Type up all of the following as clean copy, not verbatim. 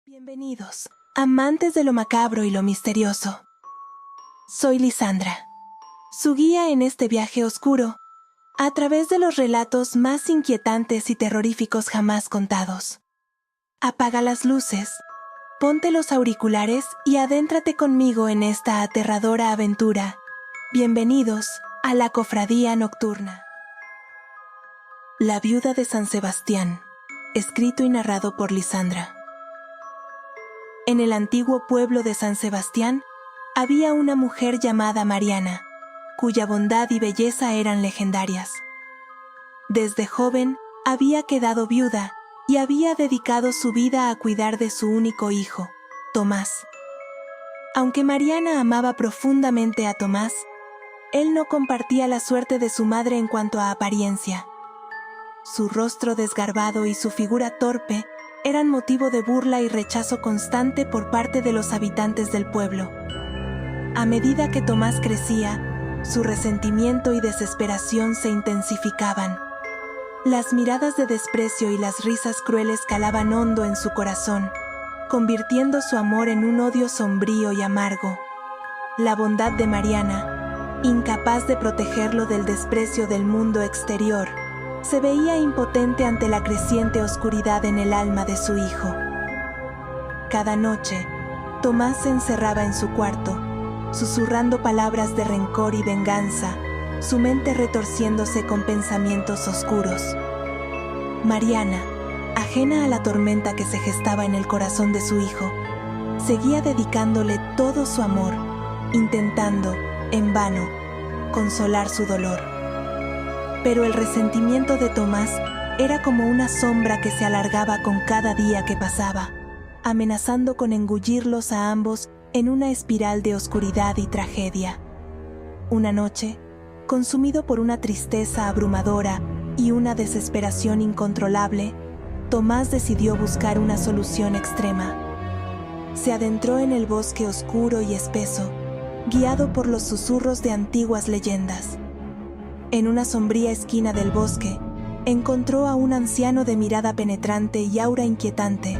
Bienvenidos, amantes de lo macabro y lo misterioso. Soy Lisandra, su guía en este viaje oscuro, a través de los relatos más inquietantes y terroríficos jamás contados. Apaga las luces, ponte los auriculares y adéntrate conmigo en esta aterradora aventura. Bienvenidos a la Cofradía Nocturna. La viuda de San Sebastián, escrito y narrado por Lisandra. En el antiguo pueblo de San Sebastián había una mujer llamada Mariana, cuya bondad y belleza eran legendarias. Desde joven había quedado viuda y había dedicado su vida a cuidar de su único hijo, Tomás. Aunque Mariana amaba profundamente a Tomás, él no compartía la suerte de su madre en cuanto a apariencia. Su rostro desgarbado y su figura torpe eran motivo de burla y rechazo constante por parte de los habitantes del pueblo. A medida que Tomás crecía, su resentimiento y desesperación se intensificaban. Las miradas de desprecio y las risas crueles calaban hondo en su corazón, convirtiendo su amor en un odio sombrío y amargo. La bondad de Mariana, incapaz de protegerlo del desprecio del mundo exterior, se veía impotente ante la creciente oscuridad en el alma de su hijo. Cada noche, Tomás se encerraba en su cuarto, susurrando palabras de rencor y venganza, su mente retorciéndose con pensamientos oscuros. Mariana, ajena a la tormenta que se gestaba en el corazón de su hijo, seguía dedicándole todo su amor, intentando, en vano, consolar su dolor. Pero el resentimiento de Tomás era como una sombra que se alargaba con cada día que pasaba, amenazando con engullirlos a ambos en una espiral de oscuridad y tragedia. Una noche, consumido por una tristeza abrumadora y una desesperación incontrolable, Tomás decidió buscar una solución extrema. Se adentró en el bosque oscuro y espeso, guiado por los susurros de antiguas leyendas. En una sombría esquina del bosque, encontró a un anciano de mirada penetrante y aura inquietante,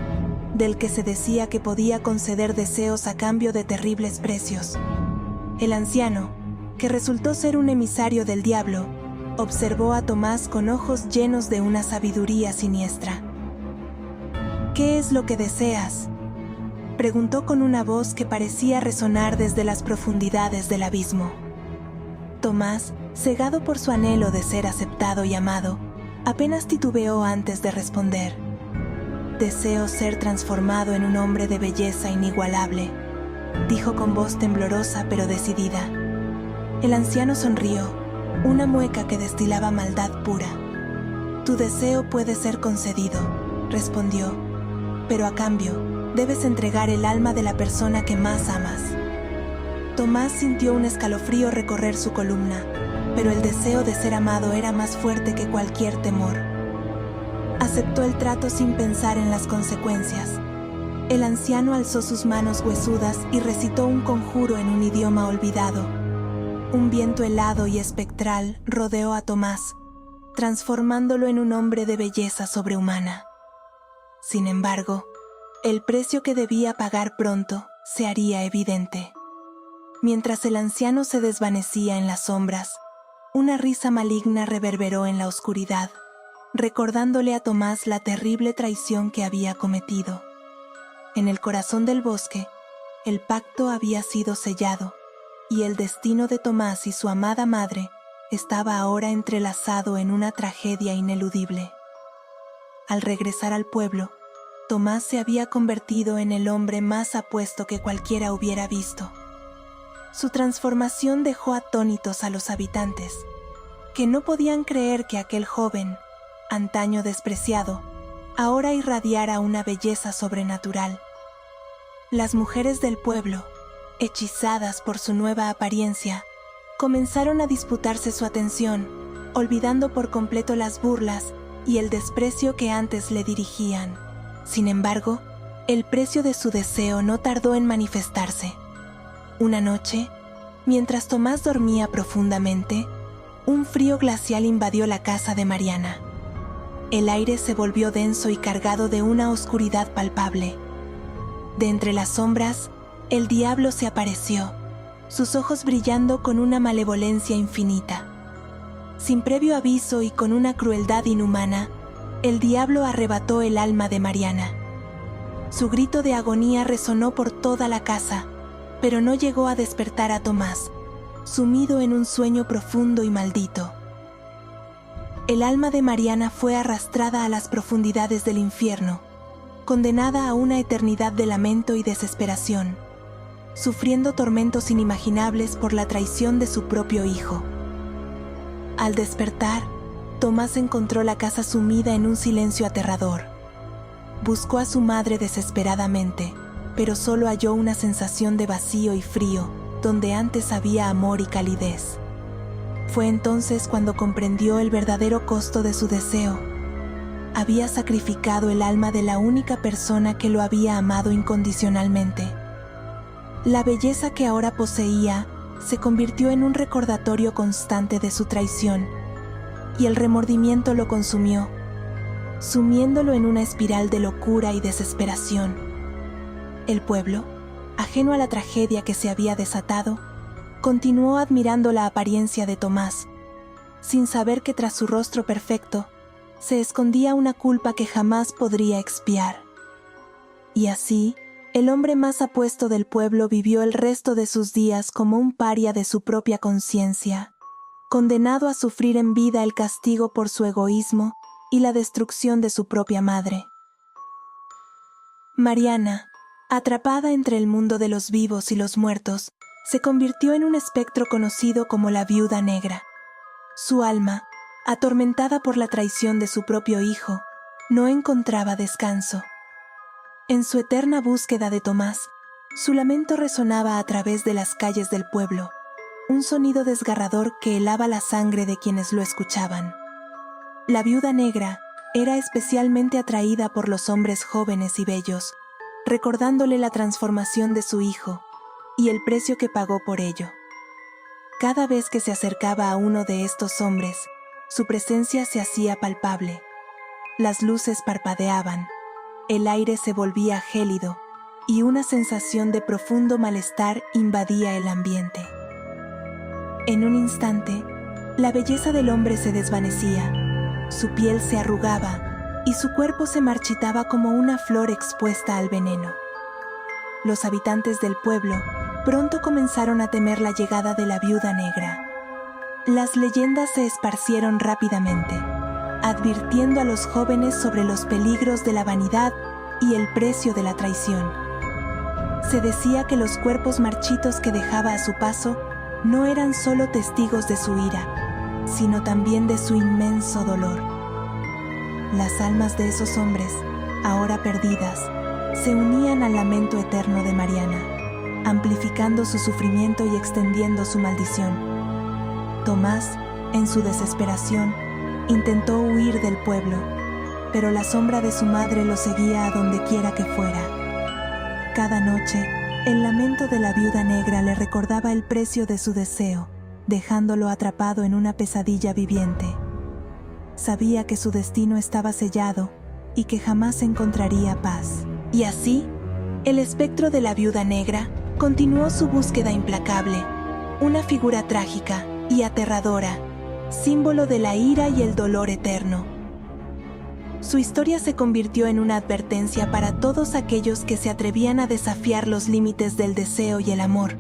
del que se decía que podía conceder deseos a cambio de terribles precios. El anciano, que resultó ser un emisario del diablo, observó a Tomás con ojos llenos de una sabiduría siniestra. «¿Qué es lo que deseas?», preguntó con una voz que parecía resonar desde las profundidades del abismo. Tomás, cegado por su anhelo de ser aceptado y amado, apenas titubeó antes de responder. «Deseo ser transformado en un hombre de belleza inigualable», dijo con voz temblorosa pero decidida. El anciano sonrió, una mueca que destilaba maldad pura. «Tu deseo puede ser concedido», respondió, «pero a cambio debes entregar el alma de la persona que más amas». Tomás sintió un escalofrío recorrer su columna, pero el deseo de ser amado era más fuerte que cualquier temor. Aceptó el trato sin pensar en las consecuencias. El anciano alzó sus manos huesudas y recitó un conjuro en un idioma olvidado. Un viento helado y espectral rodeó a Tomás, transformándolo en un hombre de belleza sobrehumana. Sin embargo, el precio que debía pagar pronto se haría evidente. Mientras el anciano se desvanecía en las sombras, una risa maligna reverberó en la oscuridad, recordándole a Tomás la terrible traición que había cometido. En el corazón del bosque, el pacto había sido sellado, y el destino de Tomás y su amada madre estaba ahora entrelazado en una tragedia ineludible. Al regresar al pueblo, Tomás se había convertido en el hombre más apuesto que cualquiera hubiera visto. Su transformación dejó atónitos a los habitantes, que no podían creer que aquel joven, antaño despreciado, ahora irradiara una belleza sobrenatural. Las mujeres del pueblo, hechizadas por su nueva apariencia, comenzaron a disputarse su atención, olvidando por completo las burlas y el desprecio que antes le dirigían. Sin embargo, el precio de su deseo no tardó en manifestarse. Una noche, mientras Tomás dormía profundamente, un frío glacial invadió la casa de Mariana. El aire se volvió denso y cargado de una oscuridad palpable. De entre las sombras, el diablo se apareció, sus ojos brillando con una malevolencia infinita. Sin previo aviso y con una crueldad inhumana, el diablo arrebató el alma de Mariana. Su grito de agonía resonó por toda la casa, pero no llegó a despertar a Tomás, sumido en un sueño profundo y maldito. El alma de Mariana fue arrastrada a las profundidades del infierno, condenada a una eternidad de lamento y desesperación, sufriendo tormentos inimaginables por la traición de su propio hijo. Al despertar, Tomás encontró la casa sumida en un silencio aterrador. Buscó a su madre desesperadamente, pero solo halló una sensación de vacío y frío, donde antes había amor y calidez. Fue entonces cuando comprendió el verdadero costo de su deseo. Había sacrificado el alma de la única persona que lo había amado incondicionalmente. La belleza que ahora poseía se convirtió en un recordatorio constante de su traición, y el remordimiento lo consumió, sumiéndolo en una espiral de locura y desesperación. El pueblo, ajeno a la tragedia que se había desatado, continuó admirando la apariencia de Tomás, sin saber que tras su rostro perfecto se escondía una culpa que jamás podría expiar. Y así, el hombre más apuesto del pueblo vivió el resto de sus días como un paria de su propia conciencia, condenado a sufrir en vida el castigo por su egoísmo y la destrucción de su propia madre. Mariana, atrapada entre el mundo de los vivos y los muertos, se convirtió en un espectro conocido como la Viuda Negra. Su alma, atormentada por la traición de su propio hijo, no encontraba descanso. En su eterna búsqueda de Tomás, su lamento resonaba a través de las calles del pueblo, un sonido desgarrador que helaba la sangre de quienes lo escuchaban. La Viuda Negra era especialmente atraída por los hombres jóvenes y bellos, recordándole la transformación de su hijo y el precio que pagó por ello. Cada vez que se acercaba a uno de estos hombres, su presencia se hacía palpable. Las luces parpadeaban, el aire se volvía gélido y una sensación de profundo malestar invadía el ambiente. En un instante, la belleza del hombre se desvanecía, su piel se arrugaba y su cuerpo se marchitaba como una flor expuesta al veneno. Los habitantes del pueblo pronto comenzaron a temer la llegada de la Viuda Negra. Las leyendas se esparcieron rápidamente, advirtiendo a los jóvenes sobre los peligros de la vanidad y el precio de la traición. Se decía que los cuerpos marchitos que dejaba a su paso no eran solo testigos de su ira, sino también de su inmenso dolor. Las almas de esos hombres, ahora perdidas, se unían al lamento eterno de Mariana, amplificando su sufrimiento y extendiendo su maldición. Tomás, en su desesperación, intentó huir del pueblo, pero la sombra de su madre lo seguía a donde quiera que fuera. Cada noche, el lamento de la Viuda Negra le recordaba el precio de su deseo, dejándolo atrapado en una pesadilla viviente. Sabía que su destino estaba sellado y que jamás encontraría paz. Y así, el espectro de la Viuda Negra continuó su búsqueda implacable, una figura trágica y aterradora, símbolo de la ira y el dolor eterno. Su historia se convirtió en una advertencia para todos aquellos que se atrevían a desafiar los límites del deseo y el amor,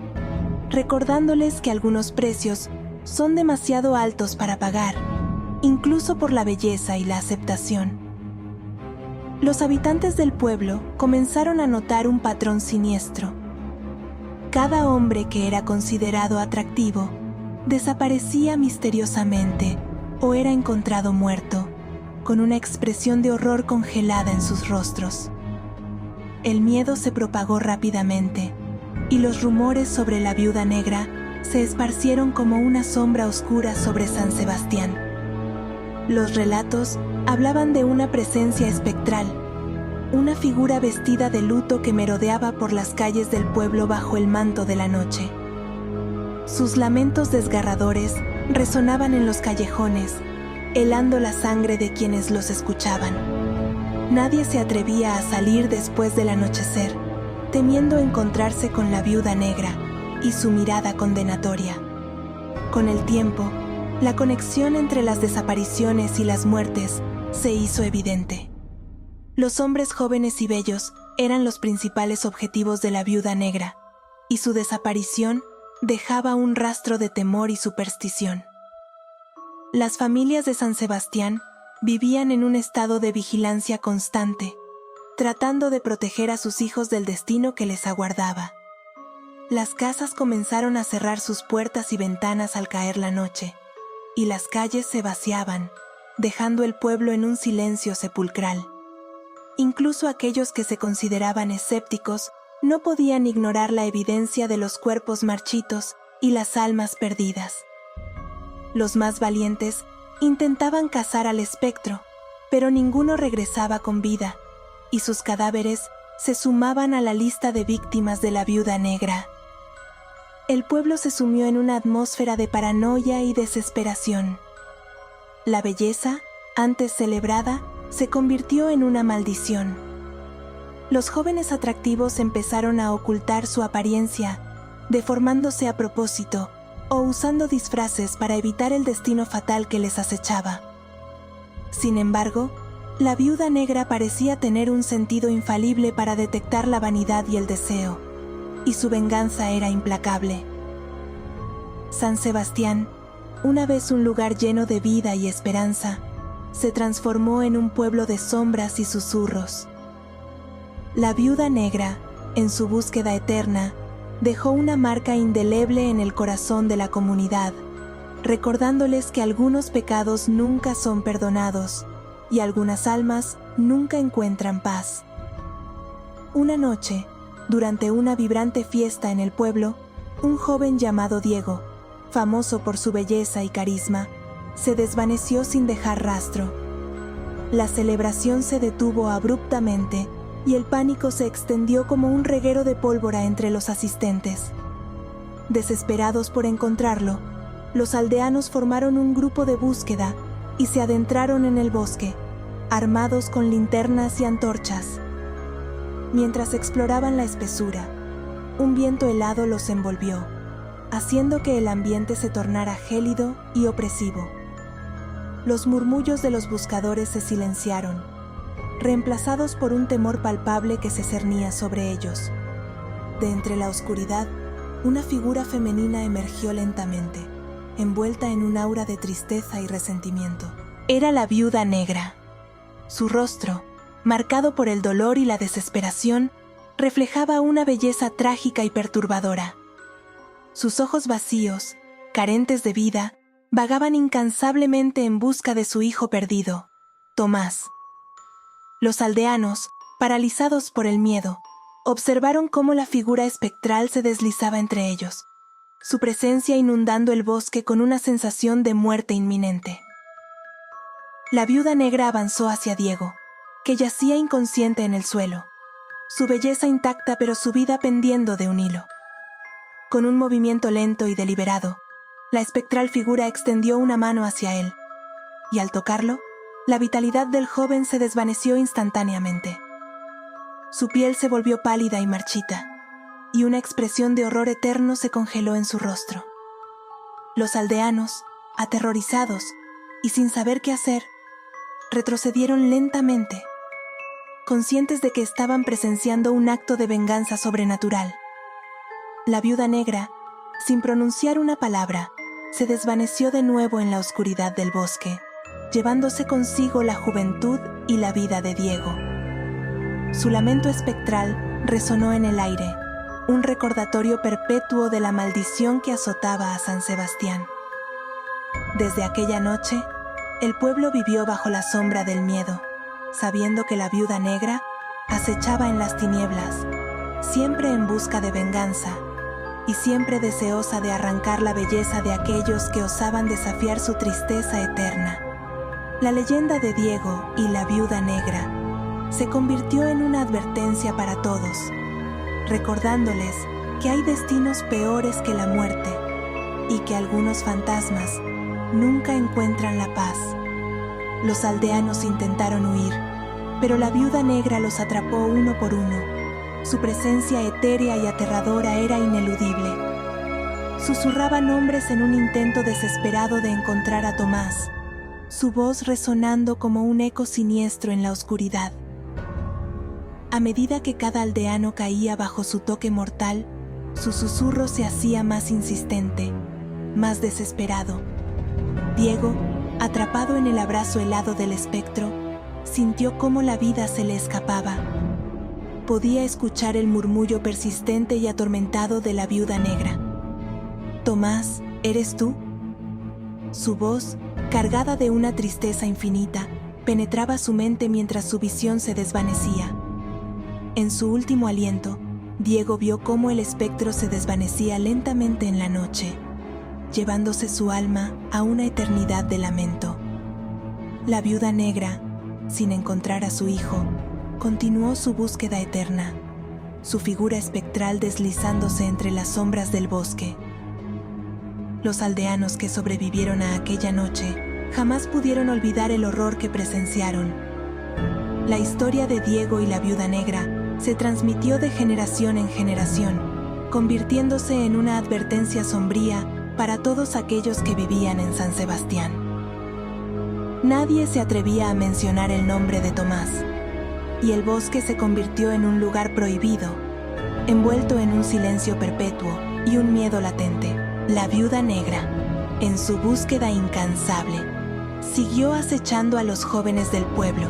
recordándoles que algunos precios son demasiado altos para pagar, incluso por la belleza y la aceptación. Los habitantes del pueblo comenzaron a notar un patrón siniestro. Cada hombre que era considerado atractivo desaparecía misteriosamente o era encontrado muerto, con una expresión de horror congelada en sus rostros. El miedo se propagó rápidamente, y los rumores sobre la Viuda Negra se esparcieron como una sombra oscura sobre San Sebastián. Los relatos hablaban de una presencia espectral, una figura vestida de luto que merodeaba por las calles del pueblo bajo el manto de la noche. Sus lamentos desgarradores resonaban en los callejones, helando la sangre de quienes los escuchaban. Nadie se atrevía a salir después del anochecer, temiendo encontrarse con la viuda negra y su mirada condenatoria. Con el tiempo, la conexión entre las desapariciones y las muertes se hizo evidente. Los hombres jóvenes y bellos eran los principales objetivos de la viuda negra, y su desaparición dejaba un rastro de temor y superstición. Las familias de San Sebastián vivían en un estado de vigilancia constante, tratando de proteger a sus hijos del destino que les aguardaba. Las casas comenzaron a cerrar sus puertas y ventanas al caer la noche, y las calles se vaciaban, dejando el pueblo en un silencio sepulcral. Incluso aquellos que se consideraban escépticos no podían ignorar la evidencia de los cuerpos marchitos y las almas perdidas. Los más valientes intentaban cazar al espectro, pero ninguno regresaba con vida, y sus cadáveres se sumaban a la lista de víctimas de la viuda negra. El pueblo se sumió en una atmósfera de paranoia y desesperación. La belleza, antes celebrada, se convirtió en una maldición. Los jóvenes atractivos empezaron a ocultar su apariencia, deformándose a propósito o usando disfraces para evitar el destino fatal que les acechaba. Sin embargo, la viuda negra parecía tener un sentido infalible para detectar la vanidad y el deseo, y su venganza era implacable. San Sebastián, una vez un lugar lleno de vida y esperanza, se transformó en un pueblo de sombras y susurros. La viuda negra, en su búsqueda eterna, dejó una marca indeleble en el corazón de la comunidad, recordándoles que algunos pecados nunca son perdonados y algunas almas nunca encuentran paz. Una noche, durante una vibrante fiesta en el pueblo, un joven llamado Diego, famoso por su belleza y carisma, se desvaneció sin dejar rastro. La celebración se detuvo abruptamente y el pánico se extendió como un reguero de pólvora entre los asistentes. Desesperados por encontrarlo, los aldeanos formaron un grupo de búsqueda y se adentraron en el bosque, armados con linternas y antorchas. Mientras exploraban la espesura, un viento helado los envolvió, haciendo que el ambiente se tornara gélido y opresivo. Los murmullos de los buscadores se silenciaron, reemplazados por un temor palpable que se cernía sobre ellos. De entre la oscuridad, una figura femenina emergió lentamente, envuelta en un aura de tristeza y resentimiento. Era la viuda negra. Su rostro, marcado por el dolor y la desesperación, reflejaba una belleza trágica y perturbadora. Sus ojos vacíos, carentes de vida, vagaban incansablemente en busca de su hijo perdido, Tomás. Los aldeanos, paralizados por el miedo, observaron cómo la figura espectral se deslizaba entre ellos, su presencia inundando el bosque con una sensación de muerte inminente. La viuda negra avanzó hacia Diego, que yacía inconsciente en el suelo, su belleza intacta pero su vida pendiendo de un hilo. Con un movimiento lento y deliberado, la espectral figura extendió una mano hacia él, y al tocarlo, la vitalidad del joven se desvaneció instantáneamente. Su piel se volvió pálida y marchita, y una expresión de horror eterno se congeló en su rostro. Los aldeanos, aterrorizados y sin saber qué hacer, retrocedieron lentamente, conscientes de que estaban presenciando un acto de venganza sobrenatural. La viuda negra, sin pronunciar una palabra, se desvaneció de nuevo en la oscuridad del bosque, llevándose consigo la juventud y la vida de Diego. Su lamento espectral resonó en el aire, un recordatorio perpetuo de la maldición que azotaba a San Sebastián. Desde aquella noche, el pueblo vivió bajo la sombra del miedo, sabiendo que la viuda negra acechaba en las tinieblas, siempre en busca de venganza y siempre deseosa de arrancar la belleza de aquellos que osaban desafiar su tristeza eterna. La leyenda de Diego y la viuda negra se convirtió en una advertencia para todos, recordándoles que hay destinos peores que la muerte y que algunos fantasmas nunca encuentran la paz. Los aldeanos intentaron huir, pero la viuda negra los atrapó uno por uno. Su presencia etérea y aterradora era ineludible. Susurraba nombres en un intento desesperado de encontrar a Tomás, su voz resonando como un eco siniestro en la oscuridad. A medida que cada aldeano caía bajo su toque mortal, su susurro se hacía más insistente, más desesperado. Diego, atrapado en el abrazo helado del espectro, sintió cómo la vida se le escapaba. Podía escuchar el murmullo persistente y atormentado de la viuda negra. «Tomás, ¿eres tú?». Su voz, cargada de una tristeza infinita, penetraba su mente mientras su visión se desvanecía. En su último aliento, Diego vio cómo el espectro se desvanecía lentamente en la noche, llevándose su alma a una eternidad de lamento. La viuda negra, sin encontrar a su hijo, continuó su búsqueda eterna, su figura espectral deslizándose entre las sombras del bosque. Los aldeanos que sobrevivieron a aquella noche jamás pudieron olvidar el horror que presenciaron. La historia de Diego y la viuda negra se transmitió de generación en generación, convirtiéndose en una advertencia sombría para todos aquellos que vivían en San Sebastián. Nadie se atrevía a mencionar el nombre de Tomás, y el bosque se convirtió en un lugar prohibido, envuelto en un silencio perpetuo y un miedo latente. La viuda negra, en su búsqueda incansable, siguió acechando a los jóvenes del pueblo,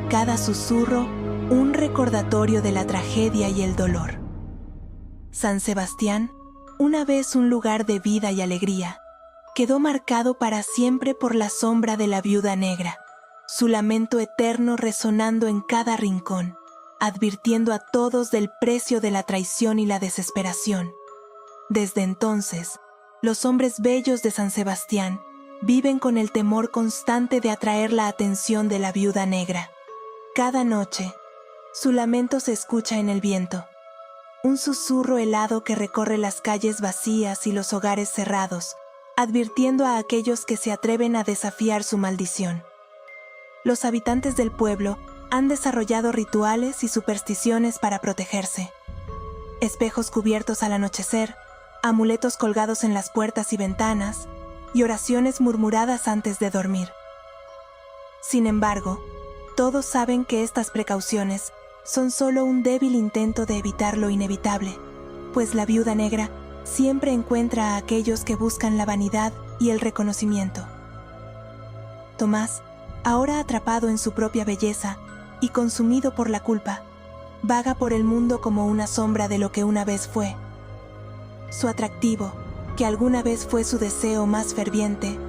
cada susurro un recordatorio de la tragedia y el dolor. San Sebastián, una vez un lugar de vida y alegría, quedó marcado para siempre por la sombra de la viuda negra, su lamento eterno resonando en cada rincón, advirtiendo a todos del precio de la traición y la desesperación. Desde entonces, los hombres bellos de San Sebastián viven con el temor constante de atraer la atención de la viuda negra. Cada noche, su lamento se escucha en el viento, un susurro helado que recorre las calles vacías y los hogares cerrados, advirtiendo a aquellos que se atreven a desafiar su maldición. Los habitantes del pueblo han desarrollado rituales y supersticiones para protegerse. Espejos cubiertos al anochecer, amuletos colgados en las puertas y ventanas, y oraciones murmuradas antes de dormir. Sin embargo, todos saben que estas precauciones son solo un débil intento de evitar lo inevitable, pues la viuda negra siempre encuentra a aquellos que buscan la vanidad y el reconocimiento. Tomás, ahora atrapado en su propia belleza y consumido por la culpa, vaga por el mundo como una sombra de lo que una vez fue. Su atractivo, que alguna vez fue su deseo más ferviente,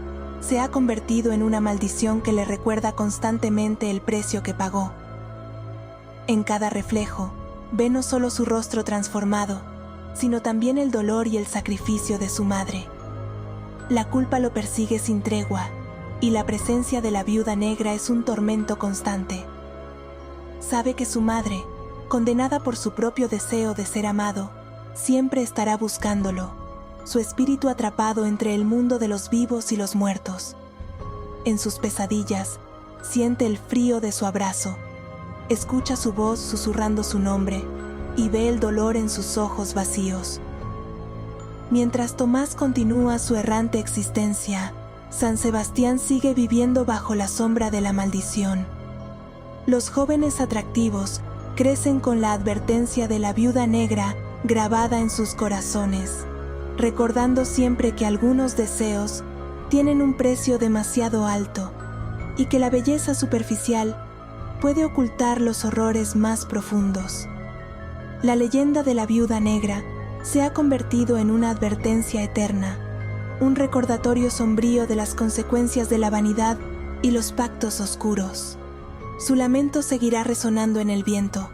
se ha convertido en una maldición que le recuerda constantemente el precio que pagó. En cada reflejo, ve no solo su rostro transformado, sino también el dolor y el sacrificio de su madre. La culpa lo persigue sin tregua, y la presencia de la viuda negra es un tormento constante. Sabe que su madre, condenada por su propio deseo de ser amado, siempre estará buscándolo, su espíritu atrapado entre el mundo de los vivos y los muertos. En sus pesadillas, siente el frío de su abrazo, escucha su voz susurrando su nombre y ve el dolor en sus ojos vacíos. Mientras Tomás continúa su errante existencia, San Sebastián sigue viviendo bajo la sombra de la maldición. Los jóvenes atractivos crecen con la advertencia de la viuda negra grabada en sus corazones, recordando siempre que algunos deseos tienen un precio demasiado alto y que la belleza superficial puede ocultar los horrores más profundos. La leyenda de la viuda negra se ha convertido en una advertencia eterna, un recordatorio sombrío de las consecuencias de la vanidad y los pactos oscuros. Su lamento seguirá resonando en el viento,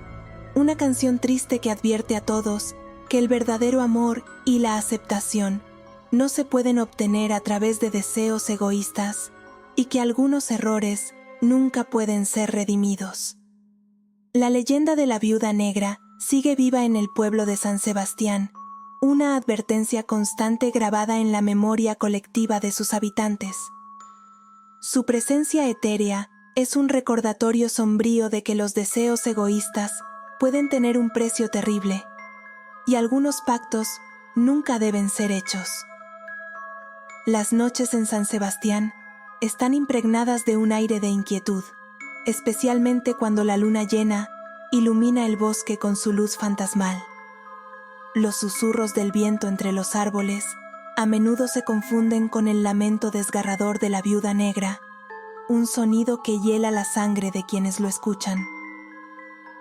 una canción triste que advierte a todos que el verdadero amor y la aceptación no se pueden obtener a través de deseos egoístas y que algunos errores nunca pueden ser redimidos. La leyenda de la Viuda Negra sigue viva en el pueblo de San Sebastián, una advertencia constante grabada en la memoria colectiva de sus habitantes. Su presencia etérea es un recordatorio sombrío de que los deseos egoístas pueden tener un precio terrible, y algunos pactos nunca deben ser hechos. Las noches en San Sebastián están impregnadas de un aire de inquietud, especialmente cuando la luna llena ilumina el bosque con su luz fantasmal. Los susurros del viento entre los árboles a menudo se confunden con el lamento desgarrador de la Viuda Negra, un sonido que hiela la sangre de quienes lo escuchan.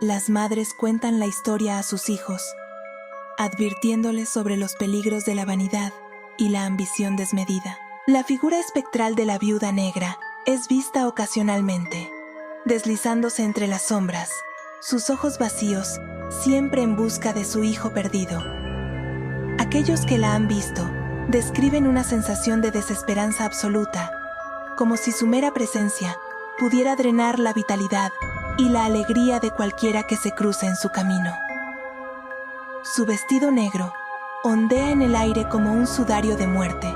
Las madres cuentan la historia a sus hijos, advirtiéndoles sobre los peligros de la vanidad y la ambición desmedida. La figura espectral de la Viuda Negra es vista ocasionalmente, deslizándose entre las sombras, sus ojos vacíos, siempre en busca de su hijo perdido. Aquellos que la han visto describen una sensación de desesperanza absoluta, como si su mera presencia pudiera drenar la vitalidad y la alegría de cualquiera que se cruce en su camino. Su vestido negro ondea en el aire como un sudario de muerte,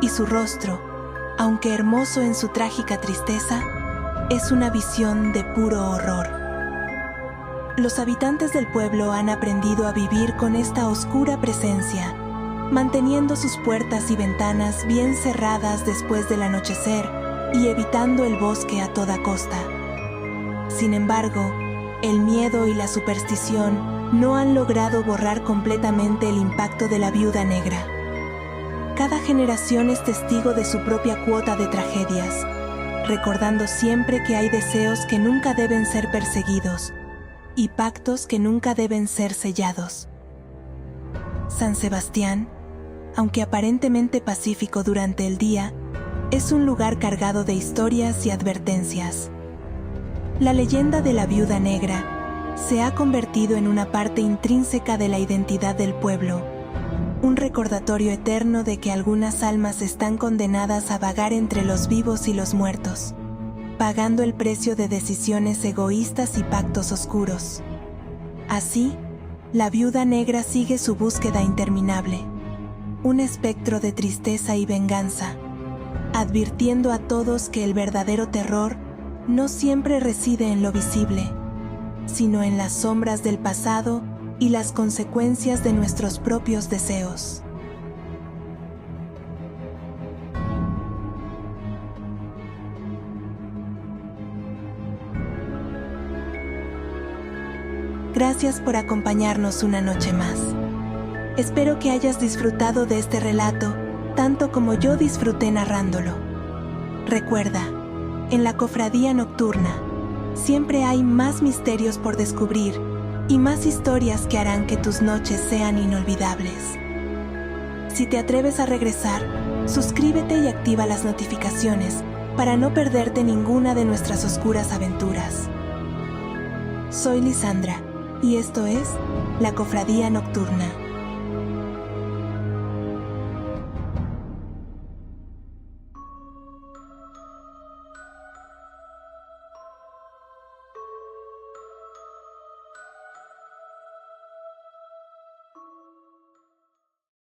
y su rostro, aunque hermoso en su trágica tristeza, es una visión de puro horror. Los habitantes del pueblo han aprendido a vivir con esta oscura presencia, manteniendo sus puertas y ventanas bien cerradas después del anochecer y evitando el bosque a toda costa. Sin embargo, el miedo y la superstición no han logrado borrar completamente el impacto de la Viuda Negra. Cada generación es testigo de su propia cuota de tragedias, recordando siempre que hay deseos que nunca deben ser perseguidos y pactos que nunca deben ser sellados. San Sebastián, aunque aparentemente pacífico durante el día, es un lugar cargado de historias y advertencias. La leyenda de la Viuda Negra se ha convertido en una parte intrínseca de la identidad del pueblo, un recordatorio eterno de que algunas almas están condenadas a vagar entre los vivos y los muertos, pagando el precio de decisiones egoístas y pactos oscuros. Así, la Viuda Negra sigue su búsqueda interminable, un espectro de tristeza y venganza, advirtiendo a todos que el verdadero terror no siempre reside en lo visible, sino en las sombras del pasado y las consecuencias de nuestros propios deseos. Gracias por acompañarnos una noche más. Espero que hayas disfrutado de este relato tanto como yo disfruté narrándolo. Recuerda, en la Cofradía Nocturna siempre hay más misterios por descubrir y más historias que harán que tus noches sean inolvidables. Si te atreves a regresar, suscríbete y activa las notificaciones para no perderte ninguna de nuestras oscuras aventuras. Soy Lisandra y esto es La Cofradía Nocturna.